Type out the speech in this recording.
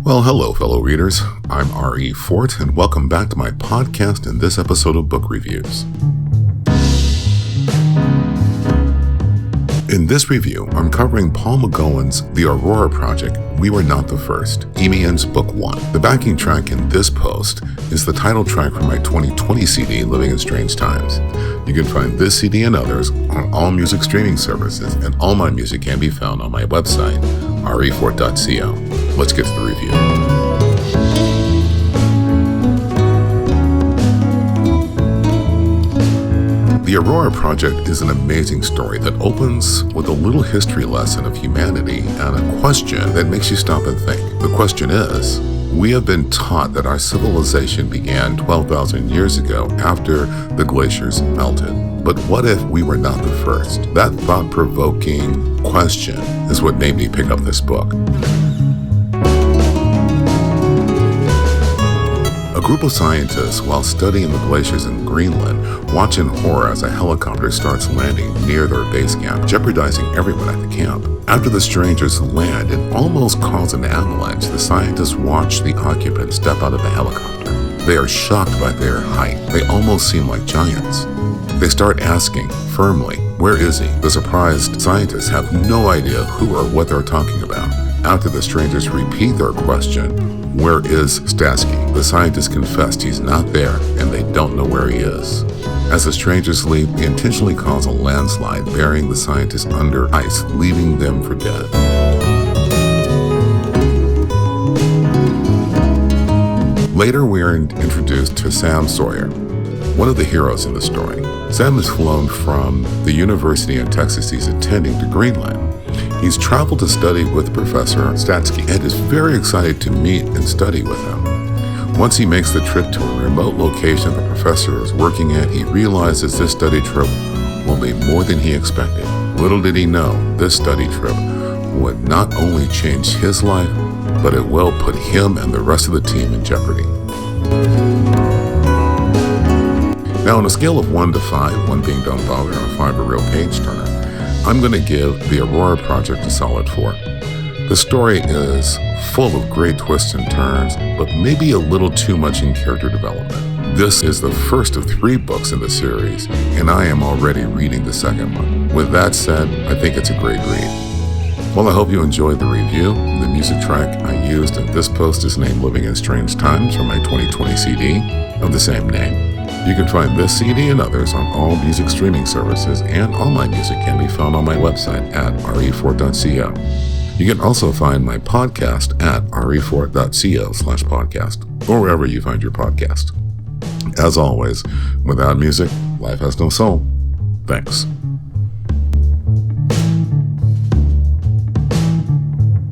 Well, hello, fellow readers. I'm R.E.Fort, and welcome back to my podcast and this episode of Book Reviews. In this review, I'm covering Paul McGowan's The Aurora Project We Were Not the First, Eemians Book 1. The backing track in this post is the title track from my 2020 CD, Living in Strange Times. You can find this CD and others on all music streaming services, and all my music can be found on my website, R.E.Fort.co. Let's get to the review. The Aurora Project is an amazing story that opens with a little history lesson of humanity and a question that makes you stop and think. The question is, we have been taught that our civilization began 12,000 years ago after the glaciers melted. But what if we were not the first? That thought-provoking question is what made me pick up this book. A group of scientists, while studying the glaciers in Greenland, watch in horror as a helicopter starts landing near their base camp, jeopardizing everyone at the camp. After the strangers land and almost cause an avalanche, the scientists watch the occupants step out of the helicopter. They are shocked by their height. They almost seem like giants. They start asking, firmly, "Where is he?" The surprised scientists have no idea who or what they're talking about. After the strangers repeat their question, "Where is Stasky?" the scientists confessed he's not there and they don't know where he is. As the strangers leave, they intentionally cause a landslide, burying the scientists under ice, leaving them for dead. Later, we are introduced to Sam Sawyer, one of the heroes in the story. Sam has flown from the university in Texas he's attending to Greenland. He's traveled to study with Professor Statsky and is very excited to meet and study with him. Once he makes the trip to a remote location the professor is working at, he realizes this study trip will be more than he expected. Little did he know, this study trip would not only change his life, but it will put him and the rest of the team in jeopardy. Now, on a scale of 1 to 5, 1 being don't bother and 5 a real page turner, I'm going to give The Aurora Project a solid 4. The story is full of great twists and turns, but maybe a little too much in character development. This is the first of 3 books in the series, and I am already reading the second one. With that said, I think it's a great read. Well, I hope you enjoyed the review. The music track I used in this post is named Living in Strange Times from my 2020 CD of the same name. You can find this CD and others on all music streaming services, and all my music can be found on my website at R.E.Fort.co. You can also find my podcast at R.E.Fort.co/podcast, or wherever you find your podcast. As always, without music, life has no soul. Thanks.